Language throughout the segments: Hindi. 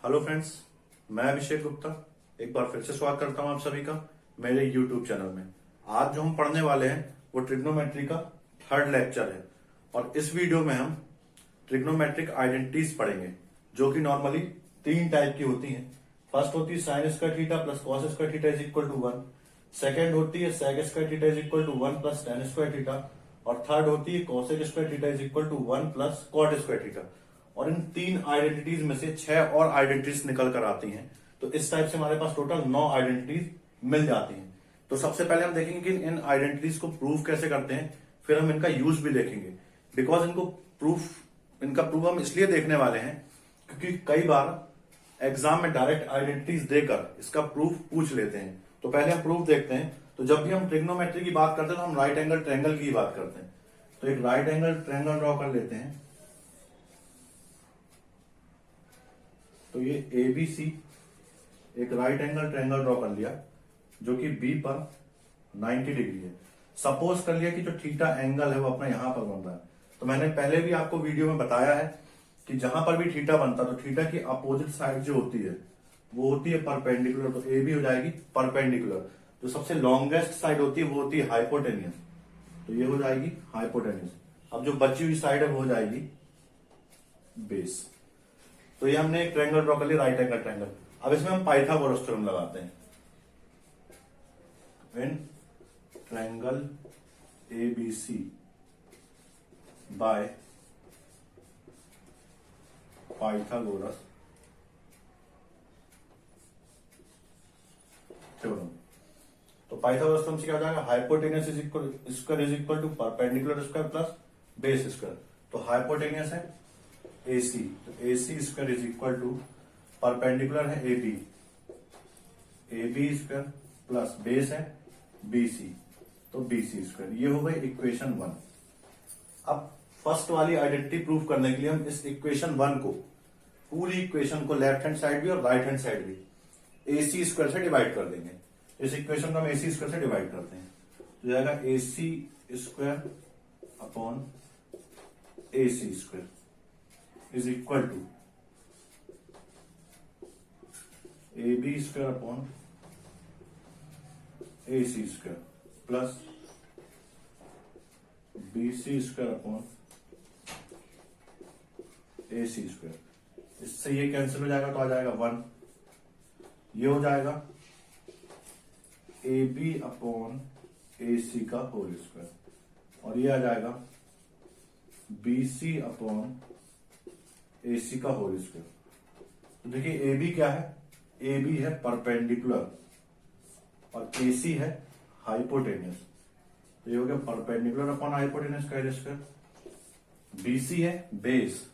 हेलो फ्रेंड्स, मैं अभिषेक गुप्ता एक बार फिर से स्वागत करता हूं आप सभी का मेरे यूट्यूब चैनल में। आज जो हम पढ़ने वाले हैं वो ट्रिग्नोमेट्री का थर्ड लेक्चर है और इस वीडियो में हम ट्रिग्नोमेट्रिक आइडेंटिटीज पढ़ेंगे जो कि नॉर्मली तीन टाइप की होती हैं। फर्स्ट होती है sine square theta plus cos square theta is equal to 1। Second होती है sec square theta is equal to 1 plus tan square theta और थर्ड होती है cosec square theta is equal to 1 plus cot square theta. और इन तीन आइडेंटिटीज में से 6 और आइडेंटिटीज निकल कर आती हैं। तो इस टाइप से हमारे पास टोटल 9 आइडेंटिटीज मिल जाती हैं। तो सबसे पहले हम देखेंगे कि इन आइडेंटिटीज को प्रूव कैसे करते हैं, फिर हम इनका यूज भी देखेंगे। बिकॉज इनका प्रूफ हम इसलिए देखने वाले हैं क्योंकि कई बार एग्जाम में डायरेक्ट आइडेंटिटीज देकर इसका प्रूफ पूछ लेते हैं। तो पहले हम प्रूफ देखते हैं। तो जब भी हम ट्रिग्नोमेट्री की बात करते हैं तो हम राइट एंगल ट्रायंगल की बात करते हैं। तो एक राइट एंगल ट्रायंगल ड्रॉ कर लेते हैं। तो ये ABC एक राइट एंगल ट्रायंगल ड्रॉ कर लिया जो कि B पर 90 डिग्री है। सपोज कर लिया कि जो थीटा एंगल है वो अपना यहां पर बन रहा है। तो मैंने पहले भी आपको वीडियो में बताया है कि जहां पर भी थीटा बनता है तो थीटा की अपोजिट साइड जो होती है वो होती है परपेंडिकुलर। तो AB हो जाएगी परपेंडिकुलर। जो सबसे लॉन्गेस्ट साइड होती है वो होती है हाइपोटेनियस। तो ये हो जाएगी हाइपोटेनियस। अब जो बची हुई साइड है वो हो जाएगी बेस। तो ये हमने एक ट्रायंगल ड्रॉ कर लिया राइट एंगल ट्रायंगल। अब इसमें हम पाइथागोरस थ्योरम लगाते हैं। In triangle ABC by Pythagoras theorem. तो पाइथागोरस थ्योरम से क्या हो जाएगा, hypotenuse is equal square is equal to perpendicular square plus base square. तो हाइपोटेनियस है AC, तो AC square is equal to perpendicular है AB स्क्वायर प्लस बेस है BC, तो BC स्क्वायर। ये हो गई इक्वेशन 1। अब फर्स्ट वाली आइडेंटिटी प्रूव करने के लिए हम इस इक्वेशन 1 को, पूरी इक्वेशन को लेफ्ट हैंड साइड भी और राइट हैंड साइड भी AC स्क्वायर से डिवाइड कर देंगे। इस इक्वेशन को हम AC स्क्वायर से डिवाइड करते हैं तो जाएगा AC square upon AC square is equal to AB square upon AC square plus BC square upon AC square. इससे ये कैंसिल हो जाएगा तो आ जाएगा 1। ये हो जाएगा AB अपॉन AC का होल स्क्वायर और ये आ जाएगा BC अपॉन AC का होल स्क्वायर। तो देखिए AB क्या है, AB है परपेंडिकुलर और AC है हाइपोटेनियस। तो ये हो गया परपेंडिकुलर अपॉन हाइपोटेनियस का स्क्वायर। BC है बेस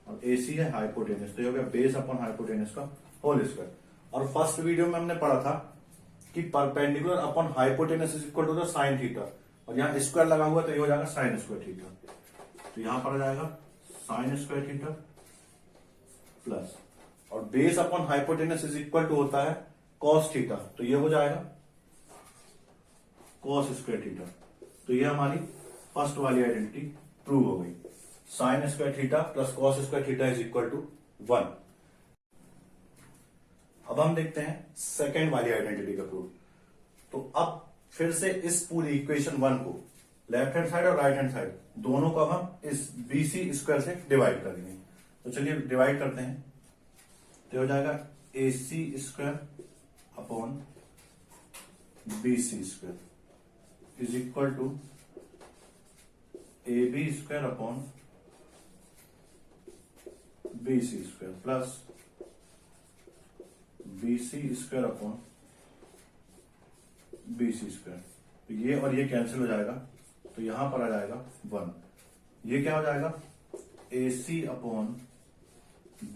और AC है हाइपोटेनियस। तो ये हो गया बेस अपॉन हाइपोटेनियस का होल स्क्वायर। और फर्स्ट वीडियो में हमने पढ़ा था कि perpendicular upon hypotenuse is equal to sine theta और यहां स्क्वायर लगा हुआ तो ये हो जाएगा साइन स्क्वायर थीटा। तो यहां पर आ जाएगा साइन स्क्वायर थीटा प्लस और base upon hypotenuse is equal to होता है कॉस थीटा। तो ये हो जाएगा कॉस स्क्वायर थीटा। तो ये हमारी फर्स्ट वाली आइडेंटिटी प्रूव हो गई। Sine square theta plus cos square theta is equal to 1। अब हम देखते हैं सेकेंड वाली आइडेंटिटी का प्रूफ। तो अब फिर से इस पूरी इक्वेशन 1 को लेफ्ट हैंड साइड और राइट हैंड साइड दोनों को हम इस BC स्क्वायर से डिवाइड करेंगे। तो चलिए डिवाइड करते हैं। तो हो जाएगा AC square upon BC square is equal to AB square upon BC square plus BC square upon BC square. तो ये और ये कैंसिल हो जाएगा तो यहां पर आ जाएगा 1। ये क्या हो जाएगा AC अपॉन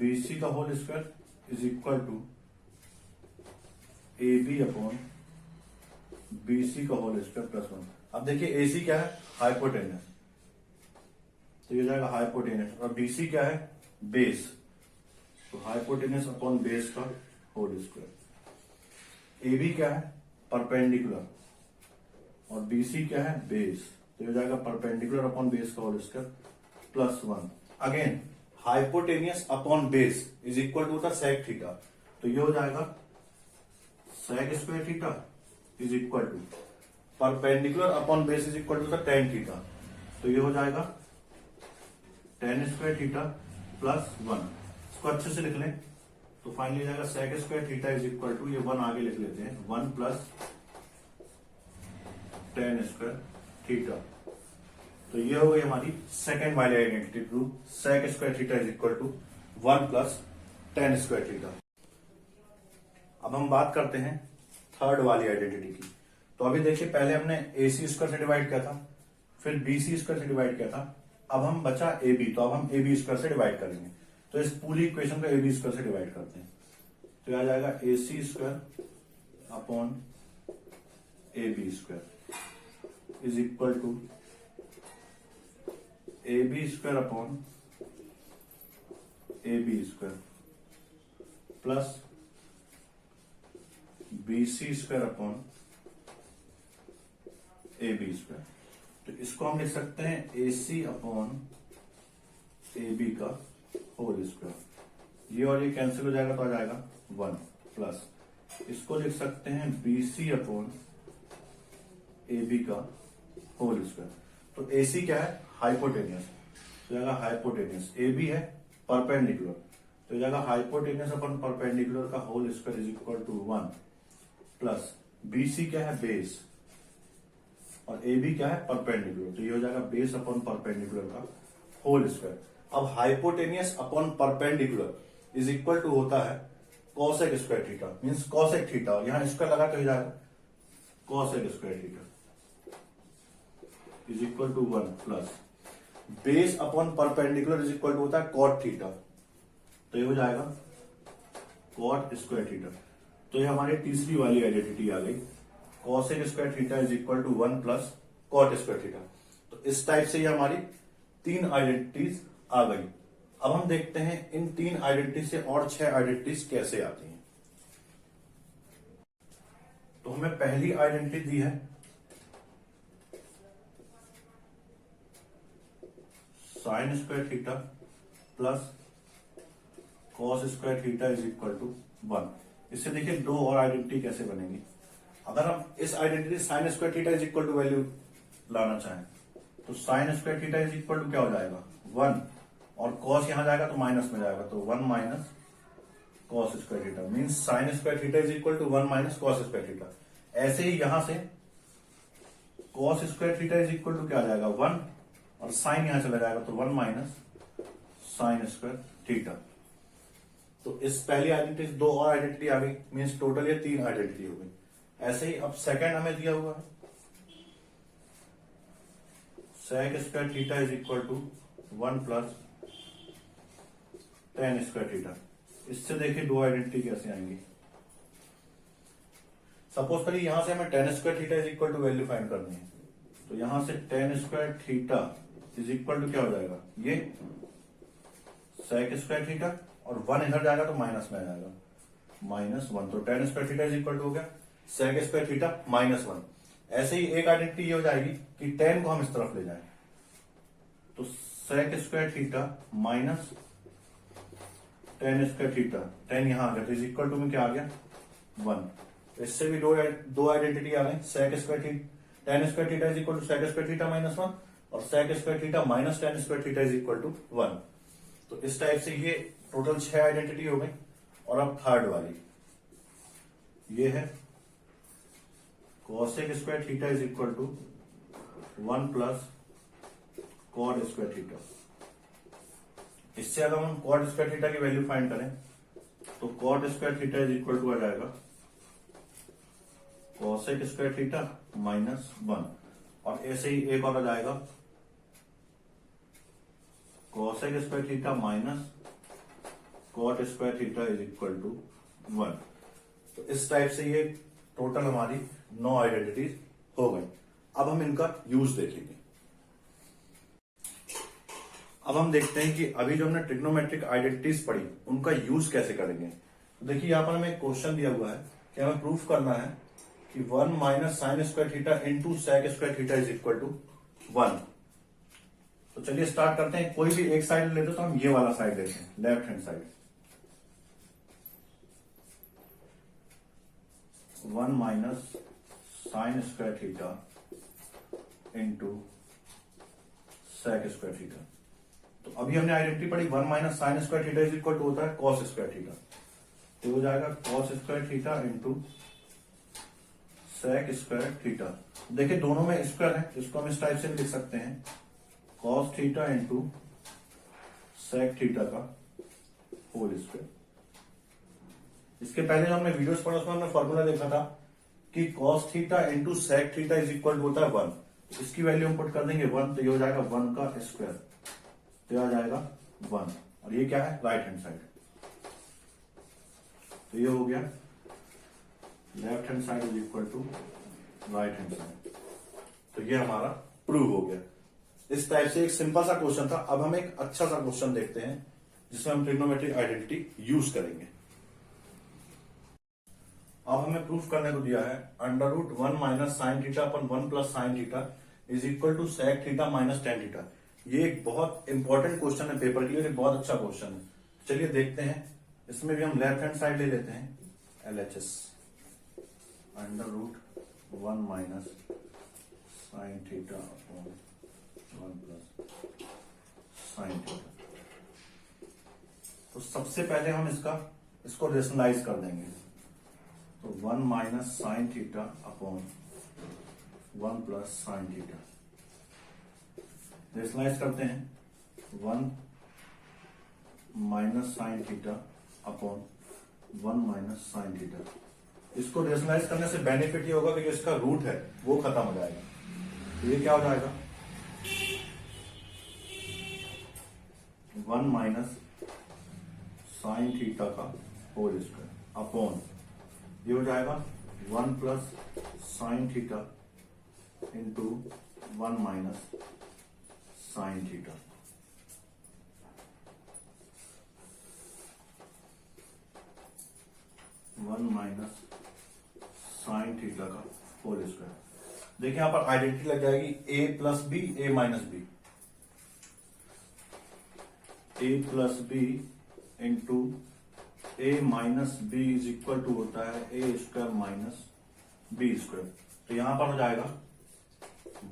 BC का whole square is equal to AB अपॉन BC का होल स्क्वायर प्लस 1। अब देखिए AC क्या है, हाइपोटेनस। तो ये जाएगा हाइपोटेनस और BC क्या है, बेस। तो हाइपोटेनस अपॉन बेस का होल स्क्वायर। AB क्या है, परपेंडिकुलर और BC क्या है, बेस। तो हो जाएगा परपेंडिकुलर अपॉन बेस का whole square plus 1। Again hypotenuse upon base is equal to होता सेक थीटा। तो ये हो जाएगा sec square theta is equal to perpendicular upon base is equal to tan theta. तो ये हो जाएगा टेन स्क्वायर थीटा प्लस 1। इसको अच्छे से लिख लें तो फाइनली जाएगा sec square theta is equal to, ये 1 आगे लिख लेते हैं, 1 प्लस टेन स्क्वायर थीटा। तो ये हो गई हमारी सेकेंड वाली identity prove, sec square theta is equal to 1 plus tan square theta. अब हम बात करते हैं थर्ड वाली आइडेंटिटी की। तो अभी देखिए पहले हमने AC स्क्वायर से डिवाइड किया था, फिर BC स्क्वायर से डिवाइड किया था, अब हम बचा AB, तो अब हम AB स्क्वायर से डिवाइड करेंगे। तो इस पूरी इक्वेशन को AB स्क्वायर से डिवाइड करते हैं, तो आ जाएगा AC square upon AB square is equal to AB square upon AB square plus BC square upon AB square. तो इसको हम लिख सकते हैं AC अपॉन AB का होल स्क्वायर। ये और ये कैंसिल हो जाएगा तो आ जाएगा 1 प्लस इसको लिख सकते हैं BC अपॉन AB का होल स्क्वायर। तो AC क्या है? हाइपोटेनियस, तो जाएगा हाइपोटेनियस। AB है परपेंडिकुलर, तो जाएगा हाइपोटेनियस अपॉन परपेंडिकुलर का whole square is equal to 1 plus BC क्या है? बेस, और AB क्या है? परपेंडिकुलर, तो ये हो जाएगा बेस अपॉन परपेंडिकुलर का होल स्क्वायर। अब hypotenuse upon perpendicular is equal to होता है cosec square theta, means cosec theta, और यहां स्क्वायर लगा तो हो जाएगा cosec square theta is equal to 1 plus base upon perpendicular is equal to होता है कॉट थीटा, तो ये हो जाएगा कॉट स्क्वायर थीटा। तो ये हमारी तीसरी वाली आइडेंटिटी आ गई, cosec square theta is equal to 1 plus cot square theta. तो इस टाइप से ये हमारी 3 आइडेंटिटीज आ गई। अब हम देखते हैं इन 3 आइडेंटिटी से और 6 आइडेंटिटीज कैसे आती हैं। तो हमें पहली आइडेंटिटी दी है sine square theta plus cos square theta is equal to 1। इससे देखिए 2 और आइडेंटिटी कैसे बनेंगी। अगर हम इस identity sine square theta is equal to value लाना चाहें तो sine square theta is equal to क्या हो जाएगा? 1, और कॉस यहां जाएगा तो माइनस में जाएगा, तो 1 minus cos square theta, means sine square theta is equal to 1 minus cos square theta. ऐसे ही यहां से cos square theta is equal to क्या आ जाएगा? 1, और साइन यहां चला जाएगा तो 1 माइनस साइन स्क्वायर थीटा। तो इस पहली आइडेंटिटी 2 और आइडेंटिटी आ गई, मीन्स टोटल ये 3 आइडेंटिटी हो गई। ऐसे ही अब सेकंड हमें दिया हुआ है sec square theta is equal to 1 plus tan square theta. इससे देखिए 2 आइडेंटिटी कैसे आएंगी। सपोज करिए यहां से हमें tan square theta is equal to value find करनी है, तो यहां से tan square theta is equal to क्या हो जाएगा? ये सेक स्क्वायर थीटा, और 1 इधर जाएगा तो माइनस में आ जाएगा, -1। तो tan square theta is equal to हो गया सेक स्क्वायर थीटा -1। ऐसे ही एक आइडेंटिटी ये हो जाएगी कि टेन को हम इस तरफ ले जाएं, तो sec square theta minus tan square theta, 10 यहां आ गया तो इज इक्वल टू में क्या आ गया? 1। इससे भी दो आइडेंटिटी आ गई, sec square theta tan square theta is equal to sec square theta -1, और sec square theta minus tan square theta is equal to 1। तो इस टाइप से ये टोटल 6 आइडेंटिटी हो गई। और अब थर्ड वाली ये है cosec square theta is equal to 1 plus cot square theta. इससे अगर हम कॉट स्क्वायर थीटा की वैल्यू फाइंड करें तो cot square theta is equal to आ जाएगा कॉसेक स्क्वायर थीटा -1, और ऐसे ही एक और आ जाएगा cosec square theta minus cot square theta is equal to 1। तो इस टाइप से ये टोटल हमारी 9 आइडेंटिटीज हो गई। अब हम इनका यूज देखेंगे। अब हम देखते हैं कि अभी जो हमने ट्रिग्नोमेट्रिक आइडेंटिटीज पढ़ी उनका यूज कैसे करेंगे। तो देखिए यहां पर हमें एक क्वेश्चन दिया हुआ है कि हमें प्रूफ करना है कि 1 minus sine square theta into sec square theta is equal to 1। तो चलिए स्टार्ट करते हैं। कोई भी एक साइड लेते तो हम ये वाला साइड लेते हैं, left hand side. 1 minus sine square theta into sec square theta. तो अभी हमने आइडेंटिटी पढ़ी, 1 minus sine square theta is equal to होता है कॉस स्क्वायर थीटा। तो हो जाएगा cos square theta into sec square theta. देखिए दोनों में स्क्वायर है, इसको हम इस टाइप से लिख सकते हैं, cos theta into sec theta का होल स्क्वायर। इसके पहले जो हमने वीडियोस पढ़ा उसमें हमने फॉर्मूला देखा था कि cos theta into sec theta is equal होता है 1। इसकी वैल्यू हम पुट कर देंगे 1, तो ये हो जाएगा 1 का स्क्वायर, तो आ जाएगा 1। और ये क्या है, राइट हैंड साइड। तो ये हो गया left hand side is equal to right hand side. तो ये हमारा प्रूव हो गया। इस टाइप से एक सिंपल सा क्वेश्चन था। अब हम एक अच्छा सा क्वेश्चन देखते हैं जिसमें हम ट्रिग्नोमेट्रिक आइडेंटिटी यूज करेंगे। अब हमें प्रूफ करने को दिया है √1 minus sine theta upon 1 plus sine theta is equal to sec theta minus tan theta. ये एक बहुत इंपॉर्टेंट क्वेश्चन है पेपर के लिए, बहुत अच्छा क्वेश्चन है। चलिए देखते हैं। इसमें भी हम लेफ्ट हैंड साइड ले लेते हैं, LHS √1 minus sine theta upon 1 plus sine theta. तो सबसे पहले हम इसको रेशनलाइज कर देंगे। तो 1 minus sine theta upon 1 plus sine theta rationalise करते हैं। 1 minus sine theta upon 1 minus sine theta. इसको रेशनलाइज करने से बेनिफिट ये होगा कि जो इसका रूट है वो खत्म हो जाएगा। तो ये क्या हो जाएगा, 1 माइनस साइन थीटा का होल स्क्वायर अपॉन ये हो जाएगा 1 plus sine theta into 1 minus sine theta. One minus sine theta का होल स्क्वायर। देखिए यहां पर आइडेंटिटी लग जाएगी a plus b, a minus b, a plus b into a minus b is equal to होता है a square minus b square. तो यहां पर हो जाएगा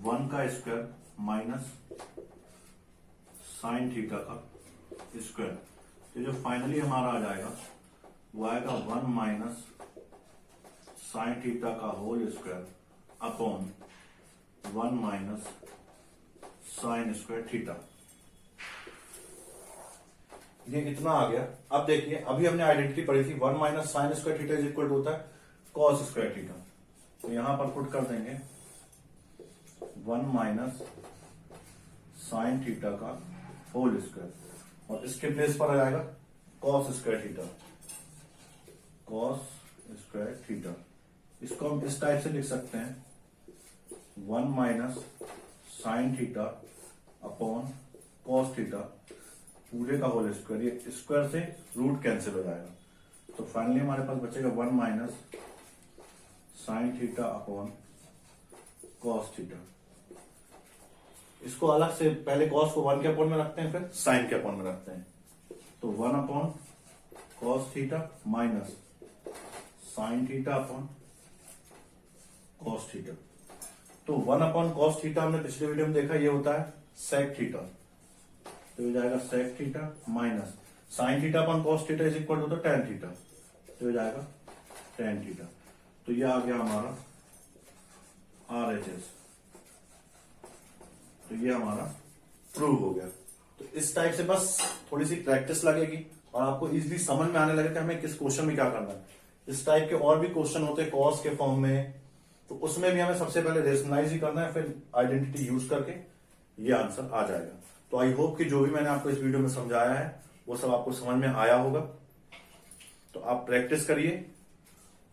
1 का स्क्वायर माइनस साइन थीटा का स्क्वायर। तो जो फाइनली हमारा आ जाएगा वो आएगा 1 माइनस साइन थीटा का whole square upon 1 minus sine square theta. ये इतना आ गया। अब देखिए अभी हमने आइडेंटिटी पढ़ी थी 1 minus sine square theta is equal to होता है कॉस स्क्वायर थीटा। तो यहां पर पुट कर देंगे 1 माइनस साइन थीटा का होल स्क्वायर और इसके प्लेस पर आ जाएगा cos square theta, cos square theta. इसको हम इस टाइप से लिख सकते हैं 1 minus sine theta upon cos theta पूरे का होल स्क्वायर। ये स्क्वायर से रूट कैंसिल हो जाएगा। तो फाइनली हमारे पास बचेगा 1 minus sine theta upon cos theta. इसको अलग से पहले कॉस को 1 के अपॉन में रखते हैं, फिर साइन के अपॉन में रखते हैं। तो 1 upon cos theta minus sine theta upon cos theta. तो 1 अपॉन कॉस थीटा हमने पिछले वीडियो में देखा, ये होता है सेक थीटा। तो हो जाएगा sec theta minus sine theta upon cos theta is equal to tan theta. तो हो जाएगा टेन थीटा। तो ये आ गया हमारा RHS। तो ये हमारा प्रूव हो गया। तो इस टाइप से बस थोड़ी सी प्रैक्टिस लगेगी और आपको इजीली समझ में आने लगेगा कि हमें किस क्वेश्चन में क्या करना है। इस टाइप के और भी क्वेश्चन होते हैं कॉस के फॉर्म में, तो उसमें भी हमें सबसे पहले रेशनलाइज ही करना है, फिर आइडेंटिटी यूज करके ये आंसर आ जाएगा। तो आई होप कि जो भी मैंने आपको इस वीडियो में समझाया है वो सब आपको समझ में आया होगा। तो आप प्रैक्टिस करिए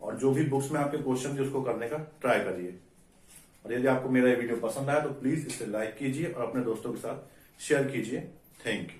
और जो भी बुक्स में आपके क्वेश्चन थे उसको करने का ट्राई करिए। और यदि आपको मेरा ये वीडियो पसंद आया तो प्लीज इसे लाइक कीजिए और अपने दोस्तों के साथ शेयर कीजिए। Thank you.